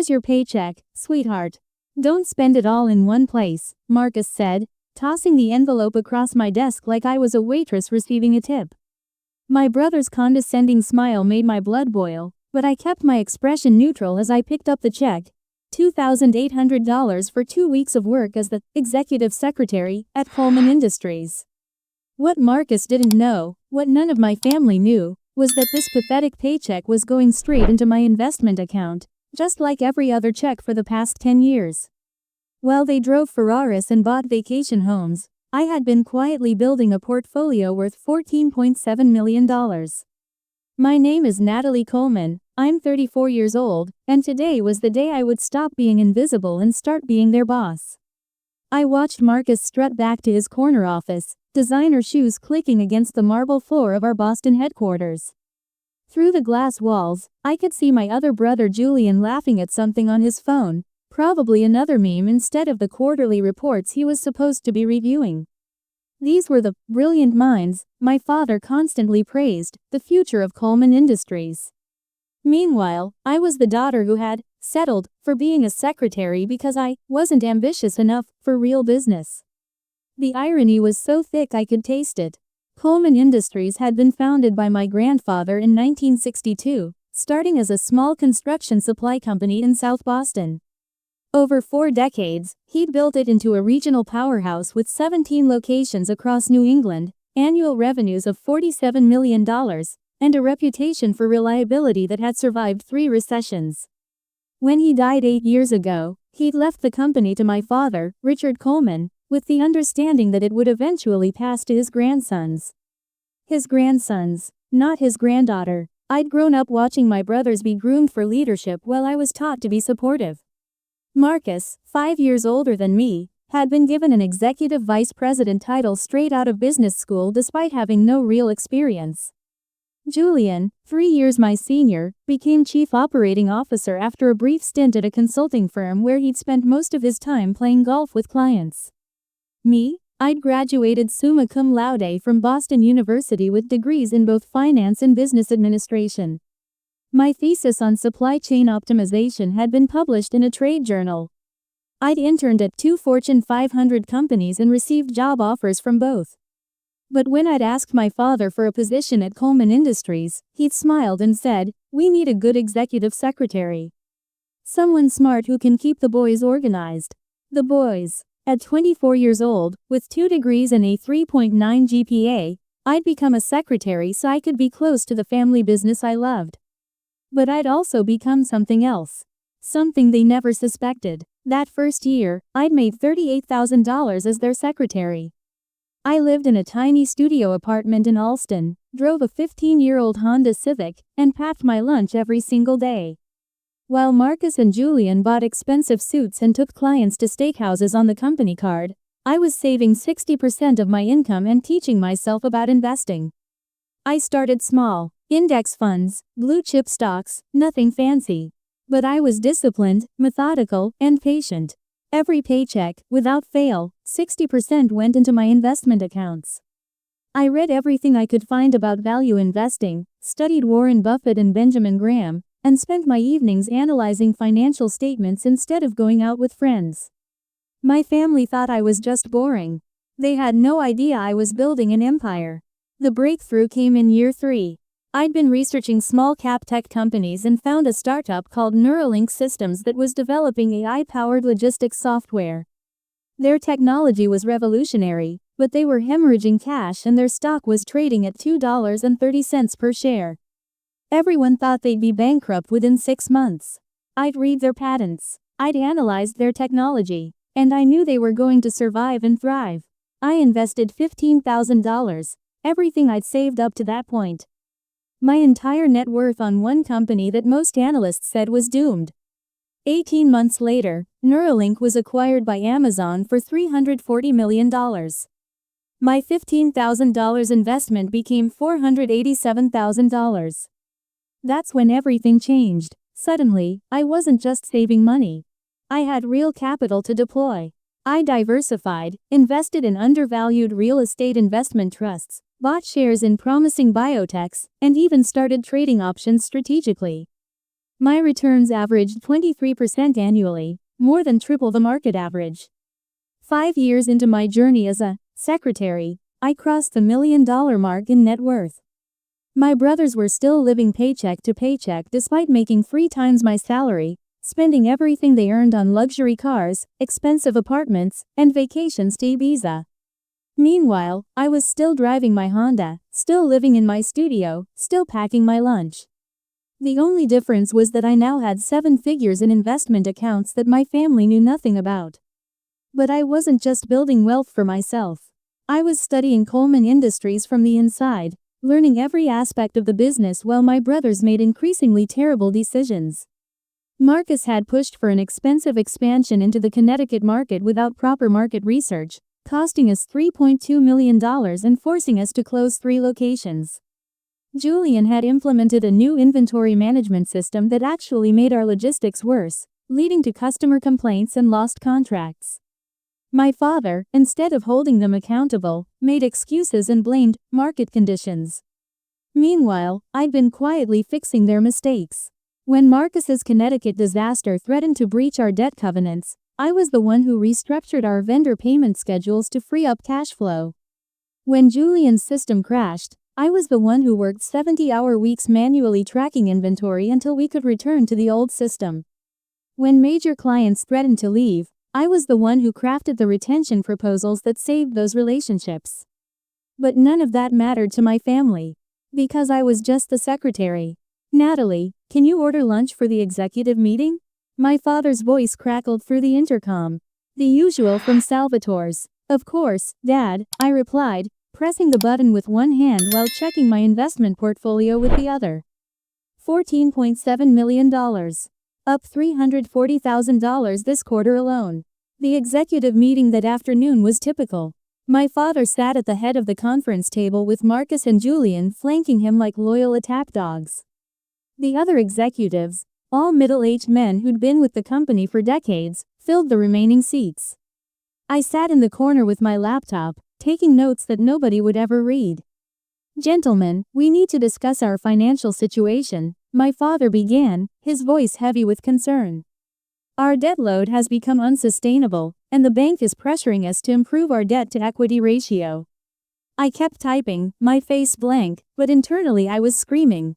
Here's your paycheck, sweetheart. Don't spend it all in one place, Marcus said, tossing the envelope across my desk like I was a waitress receiving a tip. My brother's condescending smile made my blood boil, but I kept my expression neutral as I picked up the check. $2,800 for 2 weeks of work as the executive secretary at Coleman Industries. What Marcus didn't know, what none of my family knew, was that this pathetic paycheck was going straight into my investment account, just like every other check for the past 10 years. While they drove Ferraris and bought vacation homes, I had been quietly building a portfolio worth $14.7 million. My name is Natalie Coleman, I'm 34 years old, and today was the day I would stop being invisible and start being their boss. I watched Marcus strut back to his corner office, designer shoes clicking against the marble floor of our Boston headquarters. Through the glass walls, I could see my other brother Julian laughing at something on his phone, probably another meme instead of the quarterly reports he was supposed to be reviewing. These were the brilliant minds my father constantly praised, the future of Coleman Industries. Meanwhile, I was the daughter who had settled for being a secretary because I wasn't ambitious enough for real business. The irony was so thick I could taste it. Coleman Industries had been founded by my grandfather in 1962, starting as a small construction supply company in South Boston. Over 4 decades, he'd built it into a regional powerhouse with 17 locations across New England, annual revenues of $47 million, and a reputation for reliability that had survived 3 recessions. When he died 8 years ago, he'd left the company to my father, Richard Coleman, with the understanding that it would eventually pass to his grandsons. His grandsons, not his granddaughter. I'd grown up watching my brothers be groomed for leadership while I was taught to be supportive. Marcus, 5 years older than me, had been given an executive vice president title straight out of business school despite having no real experience. Julian, 3 years my senior, became chief operating officer after a brief stint at a consulting firm where he'd spent most of his time playing golf with clients. Me? I'd graduated summa cum laude from Boston University with degrees in both finance and business administration. My thesis on supply chain optimization had been published in a trade journal. I'd interned at 2 Fortune 500 companies and received job offers from both. But when I'd asked my father for a position at Coleman Industries, he'd smiled and said, "We need a good executive secretary. Someone smart who can keep the boys organized." The boys. At 24 years old, with 2 degrees and a 3.9 GPA, I'd become a secretary so I could be close to the family business I loved. But I'd also become something else. Something they never suspected. That first year, I'd made $38,000 as their secretary. I lived in a tiny studio apartment in Allston, drove a 15-year-old Honda Civic, and packed my lunch every single day. While Marcus and Julian bought expensive suits and took clients to steakhouses on the company card, I was saving 60% of my income and teaching myself about investing. I started small. Index funds, blue chip stocks, nothing fancy. But I was disciplined, methodical, and patient. Every paycheck, without fail, 60% went into my investment accounts. I read everything I could find about value investing, studied Warren Buffett and Benjamin Graham, and spent my evenings analyzing financial statements instead of going out with friends. My family thought I was just boring. They had no idea I was building an empire. The breakthrough came in year 3. I'd been researching small-cap tech companies and found a startup called Neuralink Systems that was developing AI-powered logistics software. Their technology was revolutionary, but they were hemorrhaging cash and their stock was trading at $2.30 per share. Everyone thought they'd be bankrupt within 6 months. I'd read their patents. I'd analyzed their technology. And I knew they were going to survive and thrive. I invested $15,000, everything I'd saved up to that point. My entire net worth on one company that most analysts said was doomed. 18 months later, Neuralink was acquired by Amazon for $340 million. My $15,000 investment became $487,000. That's when everything changed. Suddenly, I wasn't just saving money. I had real capital to deploy. I diversified, invested in undervalued real estate investment trusts, bought shares in promising biotechs, and even started trading options strategically. My returns averaged 23% annually, more than triple the market average. 5 years into my journey as a secretary, I crossed the $1 million mark in net worth. My brothers were still living paycheck to paycheck despite making 3 times my salary, spending everything they earned on luxury cars, expensive apartments, and vacations to Ibiza. Meanwhile, I was still driving my Honda, still living in my studio, still packing my lunch. The only difference was that I now had 7 figures in investment accounts that my family knew nothing about. But I wasn't just building wealth for myself. I was studying Coleman Industries from the inside, learning every aspect of the business while my brothers made increasingly terrible decisions. Marcus had pushed for an expensive expansion into the Connecticut market without proper market research, costing us $3.2 million and forcing us to close 3 locations. Julian had implemented a new inventory management system that actually made our logistics worse, leading to customer complaints and lost contracts. My father, instead of holding them accountable, made excuses and blamed market conditions. Meanwhile, I'd been quietly fixing their mistakes. When Marcus's Connecticut disaster threatened to breach our debt covenants, I was the one who restructured our vendor payment schedules to free up cash flow. When Julian's system crashed, I was the one who worked 70-hour weeks manually tracking inventory until we could return to the old system. When major clients threatened to leave, I was the one who crafted the retention proposals that saved those relationships. But none of that mattered to my family. Because I was just the secretary. "Natalie, can you order lunch for the executive meeting?" My father's voice crackled through the intercom. The usual from Salvatore's. "Of course, Dad," I replied, pressing the button with one hand while checking my investment portfolio with the other. $14.7 million. Up $340,000 this quarter alone. The executive meeting that afternoon was typical. My father sat at the head of the conference table with Marcus and Julian flanking him like loyal attack dogs. The other executives, all middle-aged men who'd been with the company for decades, filled the remaining seats. I sat in the corner with my laptop, taking notes that nobody would ever read. "Gentlemen, we need to discuss our financial situation," my father began, his voice heavy with concern. "Our debt load has become unsustainable, and the bank is pressuring us to improve our debt-to-equity ratio." I kept typing, my face blank, but internally I was screaming.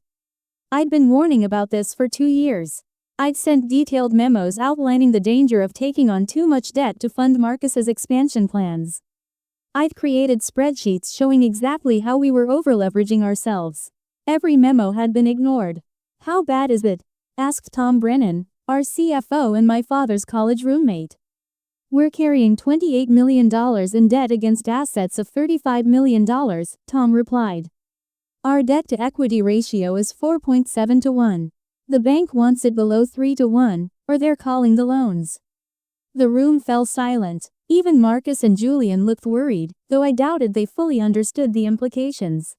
I'd been warning about this for 2 years. I'd sent detailed memos outlining the danger of taking on too much debt to fund Marcus's expansion plans. I'd created spreadsheets showing exactly how we were overleveraging ourselves. Every memo had been ignored. "How bad is it?" asked Tom Brennan, our CFO and my father's college roommate. "We're carrying $28 million in debt against assets of $35 million, Tom replied. "Our debt-to-equity ratio is 4.7 to 1. The bank wants it below 3 to 1, or they're calling the loans." The room fell silent. Even Marcus and Julian looked worried, though I doubted they fully understood the implications.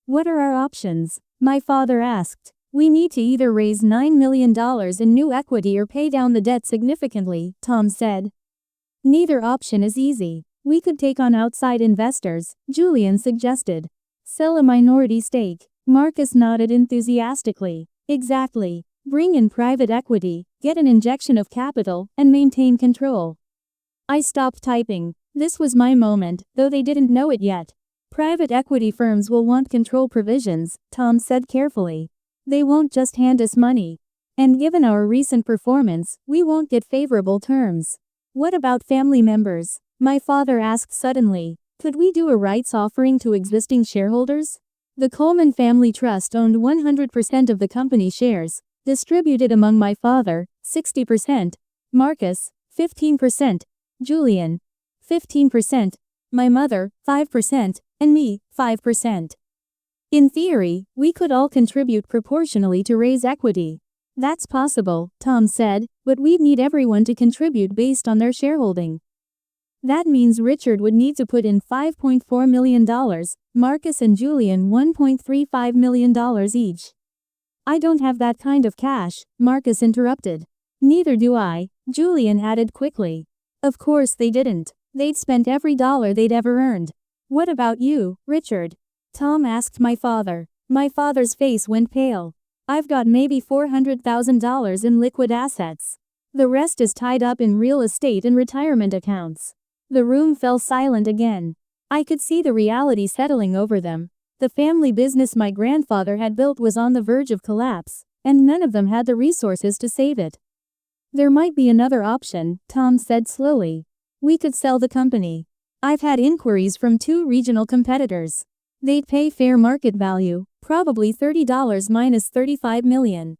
"What are our options?" my father asked. "We need to either raise $9 million in new equity or pay down the debt significantly," Tom said. "Neither option is easy. We could take on outside investors," Julian suggested. "Sell a minority stake." Marcus nodded enthusiastically. "Exactly. Bring in private equity, get an injection of capital, and maintain control." I stopped typing. This was my moment, though they didn't know it yet. "Private equity firms will want control provisions," Tom said carefully. "They won't just hand us money. And given our recent performance, we won't get favorable terms." "What about family members?" my father asked suddenly. "Could we do a rights offering to existing shareholders?" The Coleman Family Trust owned 100% of the company shares, distributed among my father, 60%, Marcus, 15%, Julian, 15%, my mother, 5%, and me, 5%. In theory, we could all contribute proportionally to raise equity. "That's possible," Tom said, "but we'd need everyone to contribute based on their shareholding. That means Richard would need to put in $5.4 million, Marcus and Julian $1.35 million each." "I don't have that kind of cash," Marcus interrupted. "Neither do I," Julian added quickly. Of course they didn't. They'd spent every dollar they'd ever earned. "What about you, Richard?" Tom asked my father. My father's face went pale. I've got maybe $400,000 in liquid assets. The rest is tied up in real estate and retirement accounts. The room fell silent again. I could see the reality settling over them. The family business my grandfather had built was on the verge of collapse, and none of them had the resources to save it. There might be another option, Tom said slowly. We could sell the company. I've had inquiries from 2 regional competitors. They'd pay fair market value, probably $30 minus $35 million.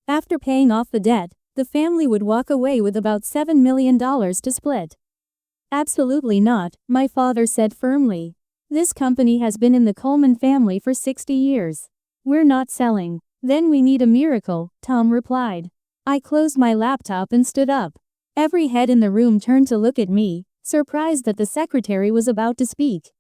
After paying off the debt, the family would walk away with about $7 million to split. Absolutely not, my father said firmly. This company has been in the Coleman family for 60 years. We're not selling. Then we need a miracle, Tom replied. I closed my laptop and stood up. Every head in the room turned to look at me, surprised that the secretary was about to speak.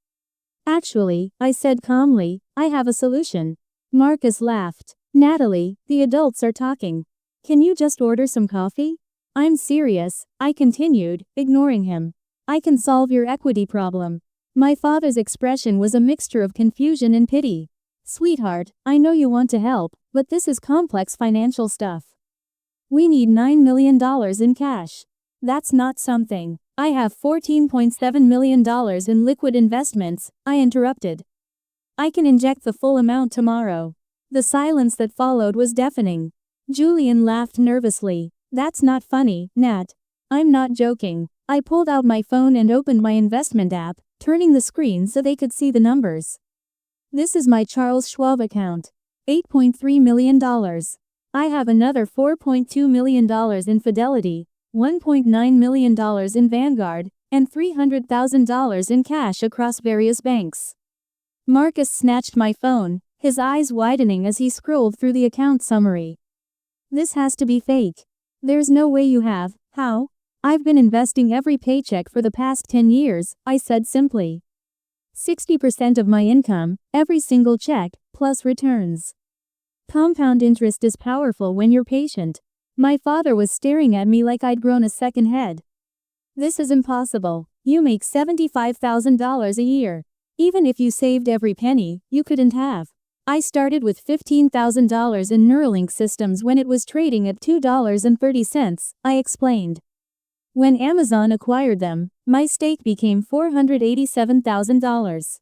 Actually, I said calmly, I have a solution. Marcus laughed. Natalie, the adults are talking. Can you just order some coffee? I'm serious, I continued, ignoring him. I can solve your equity problem. My father's expression was a mixture of confusion and pity. Sweetheart, I know you want to help, but this is complex financial stuff. We need $9 million in cash. That's not something. I have $14.7 million in liquid investments, I interrupted. I can inject the full amount tomorrow. The silence that followed was deafening. Julian laughed nervously. That's not funny, Nat. I'm not joking. I pulled out my phone and opened my investment app, turning the screen so they could see the numbers. This is my Charles Schwab account. $8.3 million. I have another $4.2 million in Fidelity, $1.9 million in Vanguard, and $300,000 in cash across various banks. Marcus snatched my phone, his eyes widening as he scrolled through the account summary. This has to be fake. There's no way you have. How? I've been investing every paycheck for the past 10 years, I said simply. 60% of my income, every single check, plus returns. Compound interest is powerful when you're patient. My father was staring at me like I'd grown a second head. This is impossible. You make $75,000 a year. Even if you saved every penny, you couldn't have. I started with $15,000 in Neuralink systems when it was trading at $2.30, I explained. When Amazon acquired them, my stake became $487,000.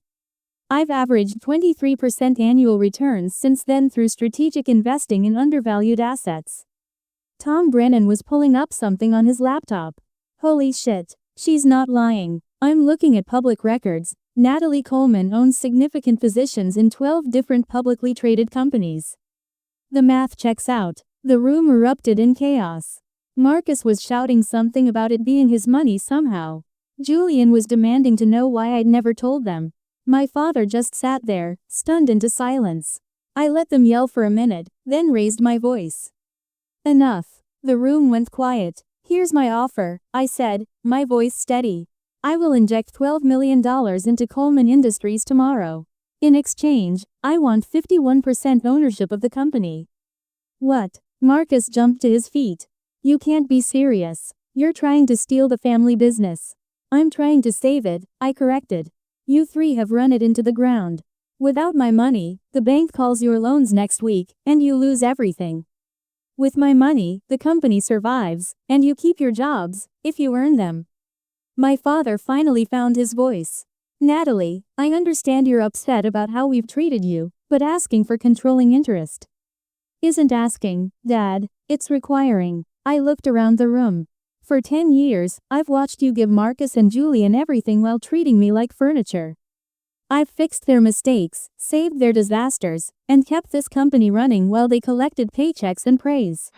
I've averaged 23% annual returns since then through strategic investing in undervalued assets. Tom Brennan was pulling up something on his laptop. Holy shit, she's not lying. I'm looking at public records. Natalie Coleman owns significant positions in 12 different publicly traded companies. The math checks out. The room erupted in chaos. Marcus was shouting something about it being his money somehow. Julian was demanding to know why I'd never told them. My father just sat there, stunned into silence. I let them yell for a minute, then raised my voice. Enough. The room went quiet. Here's my offer, I said, my voice steady. I will inject $12 million into Coleman Industries tomorrow. In exchange, I want 51% ownership of the company. What? Marcus jumped to his feet. You can't be serious. You're trying to steal the family business. I'm trying to save it, I corrected. You 3 have run it into the ground. Without my money, the bank calls your loans next week, and you lose everything. With my money, the company survives, and you keep your jobs, if you earn them. My father finally found his voice. Natalie, I understand you're upset about how we've treated you, but asking for controlling interest isn't asking, Dad, it's requiring. I looked around the room. For 10 years, I've watched you give Marcus and Julian everything while treating me like furniture. I've fixed their mistakes, saved their disasters, and kept this company running while they collected paychecks and praise.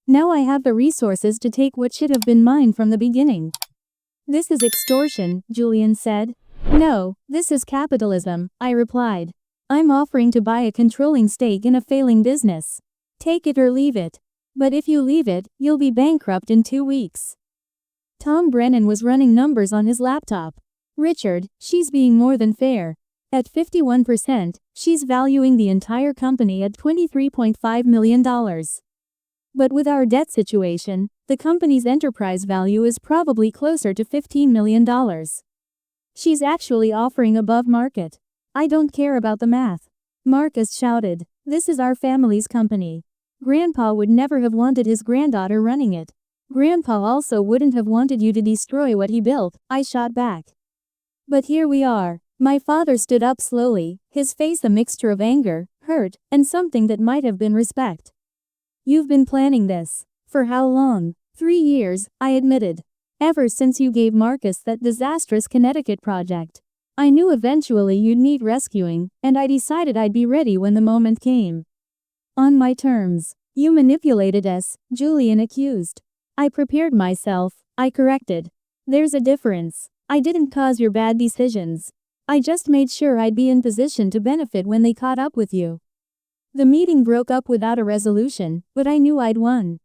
Now I have the resources to take what should have been mine from the beginning. This is extortion, Julian said. No, this is capitalism, I replied. I'm offering to buy a controlling stake in a failing business. Take it or leave it. But if you leave it, you'll be bankrupt in 2 weeks. Tom Brennan was running numbers on his laptop. Richard, she's being more than fair. At 51%, she's valuing the entire company at $23.5 million. But with our debt situation, the company's enterprise value is probably closer to $15 million. She's actually offering above market. I don't care about the math. Marcus shouted. This is our family's company. Grandpa would never have wanted his granddaughter running it. Grandpa also wouldn't have wanted you to destroy what he built, I shot back. But here we are. My father stood up slowly, his face a mixture of anger, hurt, and something that might have been respect. You've been planning this. For how long? 3 years, I admitted. Ever since you gave Marcus that disastrous Connecticut project. I knew eventually you'd need rescuing, and I decided I'd be ready when the moment came. On my terms. You manipulated us, Julian accused. I prepared myself, I corrected. There's a difference. I didn't cause your bad decisions. I just made sure I'd be in position to benefit when they caught up with you. The meeting broke up without a resolution, but I knew I'd won.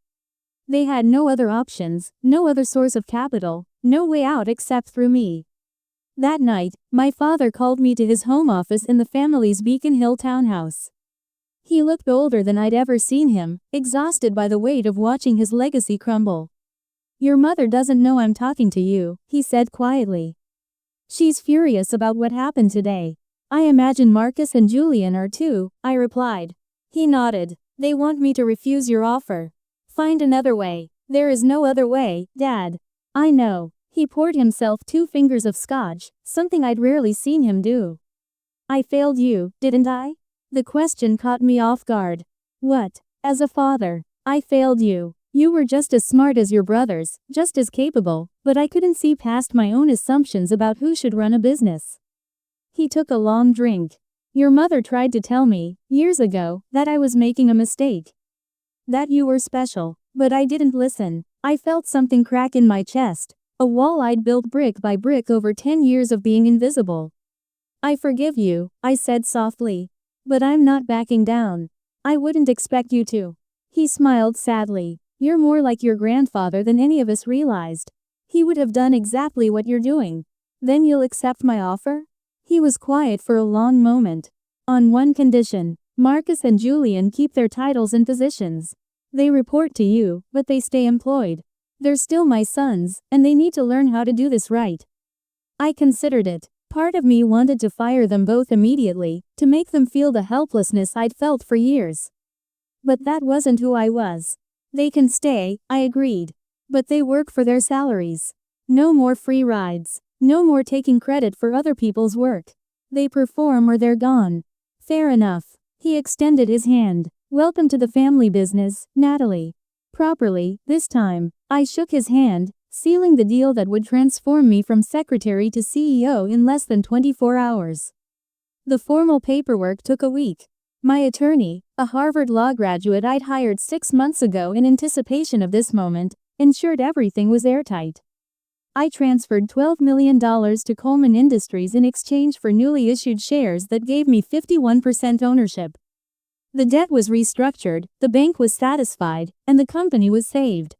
They had no other options, no other source of capital, no way out except through me. That night, my father called me to his home office in the family's Beacon Hill townhouse. He looked older than I'd ever seen him, exhausted by the weight of watching his legacy crumble. Your mother doesn't know I'm talking to you, he said quietly. She's furious about what happened today. I imagine Marcus and Julian are too, I replied. He nodded. They want me to refuse your offer. Find another way. There is no other way, Dad. I know. He poured himself 2 fingers of scotch, something I'd rarely seen him do. I failed you, didn't I? The question caught me off guard. What? As a father, I failed you. You were just as smart as your brothers, just as capable, but I couldn't see past my own assumptions about who should run a business. He took a long drink. Your mother tried to tell me, years ago, that I was making a mistake. That you were special, but I didn't listen. I felt something crack in my chest. A wall I'd built brick by brick over 10 years of being invisible. I forgive you, I said softly. But I'm not backing down. I wouldn't expect you to. He smiled sadly. You're more like your grandfather than any of us realized. He would have done exactly what you're doing. Then you'll accept my offer? He was quiet for a long moment. On one condition. Marcus and Julian keep their titles and positions. They report to you, but they stay employed. They're still my sons, and they need to learn how to do this right. I considered it. Part of me wanted to fire them both immediately, to make them feel the helplessness I'd felt for years. But that wasn't who I was. They can stay, I agreed. But they work for their salaries. No more free rides. No more taking credit for other people's work. They perform or they're gone. Fair enough. He extended his hand. Welcome to the family business, Natalie. Properly, this time. I shook his hand, sealing the deal that would transform me from secretary to CEO in less than 24 hours. The formal paperwork took a week. My attorney, a Harvard Law graduate I'd hired 6 months ago in anticipation of this moment, ensured everything was airtight. I transferred $12 million to Coleman Industries in exchange for newly issued shares that gave me 51% ownership. The debt was restructured, the bank was satisfied, and the company was saved.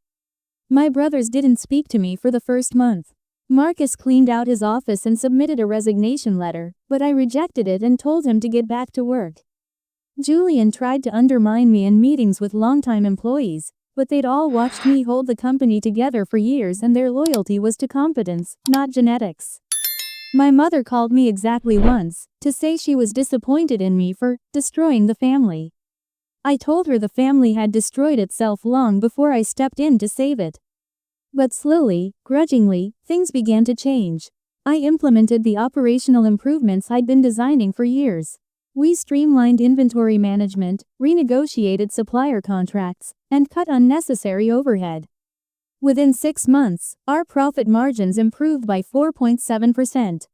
My brothers didn't speak to me for the first month. Marcus cleaned out his office and submitted a resignation letter, but I rejected it and told him to get back to work. Julian tried to undermine me in meetings with longtime employees, but they'd all watched me hold the company together for years and their loyalty was to competence, not genetics. My mother called me exactly once, to say she was disappointed in me for destroying the family. I told her the family had destroyed itself long before I stepped in to save it. But slowly, grudgingly, things began to change. I implemented the operational improvements I'd been designing for years. We streamlined inventory management, renegotiated supplier contracts, and cut unnecessary overhead. Within 6 months, our profit margins improved by 4.7%.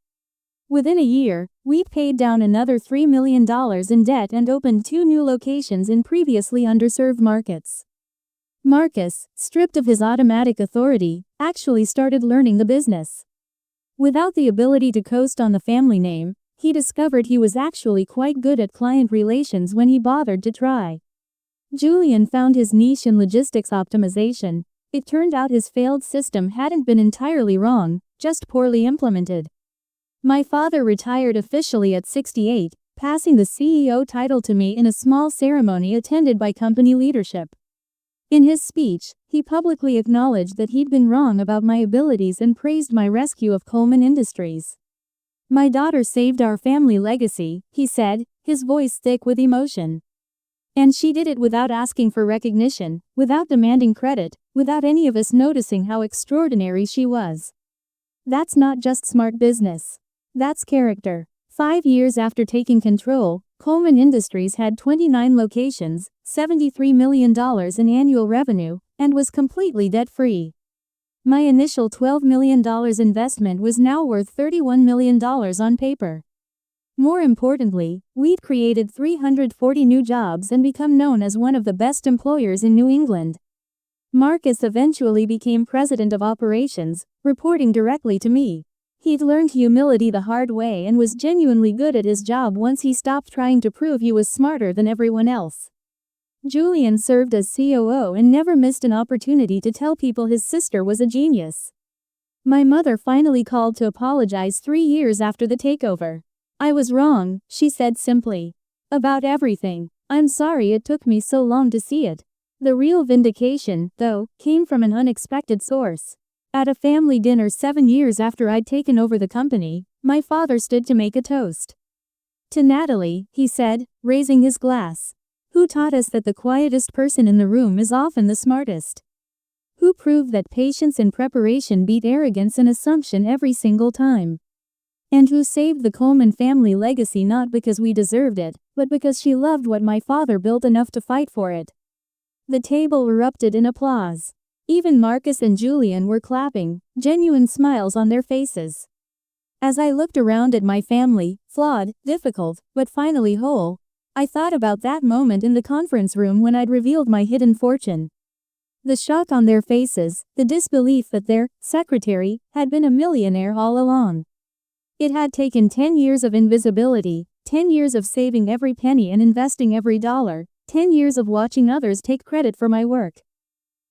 Within a year, we paid down another $3 million in debt and opened 2 new locations in previously underserved markets. Marcus, stripped of his automatic authority, actually started learning the business. Without the ability to coast on the family name, he discovered he was actually quite good at client relations when he bothered to try. Julian found his niche in logistics optimization. It turned out his failed system hadn't been entirely wrong, just poorly implemented. My father retired officially at 68, passing the CEO title to me in a small ceremony attended by company leadership. In his speech, he publicly acknowledged that he'd been wrong about my abilities and praised my rescue of Coleman Industries. My daughter saved our family legacy, he said, his voice thick with emotion. And she did it without asking for recognition, without demanding credit, without any of us noticing how extraordinary she was. That's not just smart business. That's character. 5 years after taking control, Coleman Industries had 29 locations, $73 million in annual revenue, and was completely debt-free. My initial $12 million investment was now worth $31 million on paper. More importantly, we'd created 340 new jobs and become known as one of the best employers in New England. Marcus eventually became president of operations, reporting directly to me. He'd learned humility the hard way and was genuinely good at his job once he stopped trying to prove he was smarter than everyone else. Julian served as COO and never missed an opportunity to tell people his sister was a genius. My mother finally called to apologize 3 years after the takeover. I was wrong, she said simply. About everything. I'm sorry it took me so long to see it. The real vindication, though, came from an unexpected source. At a family dinner 7 years after I'd taken over the company, my father stood to make a toast. To Natalie, he said, raising his glass. Who taught us that the quietest person in the room is often the smartest? Who proved that patience and preparation beat arrogance and assumption every single time? And who saved the Coleman family legacy not because we deserved it, but because she loved what my father built enough to fight for it? The table erupted in applause. Even Marcus and Julian were clapping, genuine smiles on their faces. As I looked around at my family, flawed, difficult, but finally whole, I thought about that moment in the conference room when I'd revealed my hidden fortune. The shock on their faces, the disbelief that their secretary had been a millionaire all along. It had taken 10 years of invisibility, 10 years of saving every penny and investing every dollar, 10 years of watching others take credit for my work.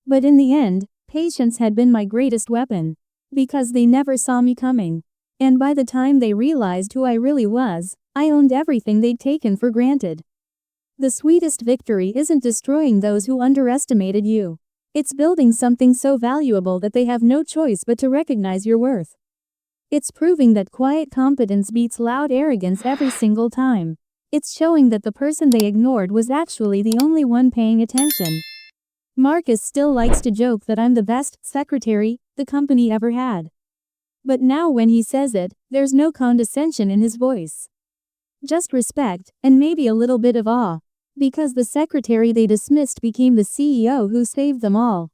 But in the end, patience had been my greatest weapon. Because they never saw me coming. And by the time they realized who I really was, I owned everything they'd taken for granted. The sweetest victory isn't destroying those who underestimated you. It's building something so valuable that they have no choice but to recognize your worth. It's proving that quiet competence beats loud arrogance every single time. It's showing that the person they ignored was actually the only one paying attention. Marcus still likes to joke that I'm the best secretary the company ever had. But now when he says it, there's no condescension in his voice. Just respect, and maybe a little bit of awe. Because the secretary they dismissed became the CEO who saved them all.